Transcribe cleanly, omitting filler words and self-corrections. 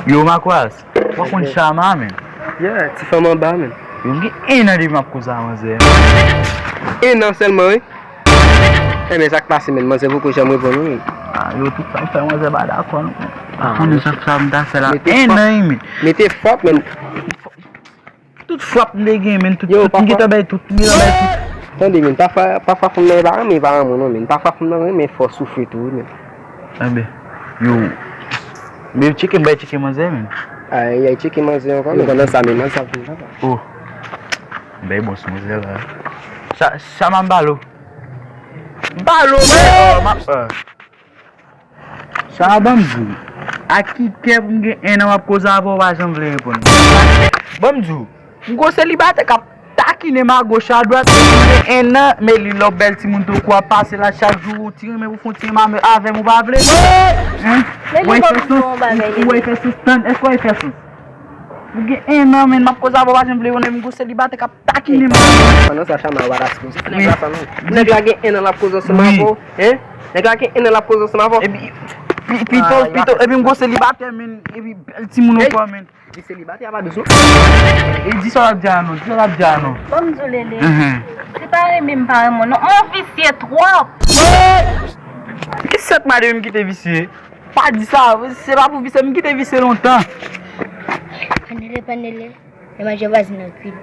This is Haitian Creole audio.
Yo makwas. Wakon Shama men. Yeah, ti fè man ba men. Yo gen enan di map koza manze. Enan selman we. Men sak pase men, manze vou ko jamwe bon nou men. Yo tout sa fè manze ba dakon. Akon sak sa mda se la enan men. Mete fap men. Tout frap de gen men, tout ngita bay tout. Tande men, pa fa fòm nan baran men baran mon men. Pa fa fòm nan men fò soufri tou men. Ambe, yo. Me chicken bay chicken manze men. Yay chicken manze ankon, men konan sa men man sa vin. Oh. Bay bon se manze la. Shama balo. Balo men. Shama bamjou. Aki kev nge enan wap koza avo wajan vle repon. Bamjou. Ngo selibate kap takine ma gauche à droite enan me li lo bel Timoun to kwa passe la chaque jour tire me vous font tire ma avèm ou pas vle. Hein? Ouais fait stand, est-ce qu'on fait ça? Nge enan men map koza avo wajan vle on ngo selibate kap takine ma. Panon sa Shama wala skous. Nèg la gen enan la koza se ma vo, hein? Nèg la gen enan la koza se ma vo. Pito, et puis ngo selibate men et puis bel Timoun quoi men. Di célibataire pas de sou. Et dis ça la diano. Comme je l'ai dit. C'est pas même pas mon nom. Officier trop. Qu'est-ce que madame qui t'a vissé? Pas dit ça, c'est pas pour visser, mais qui t'a vissé longtemps. Panele. Et moi je vais dans le cuit.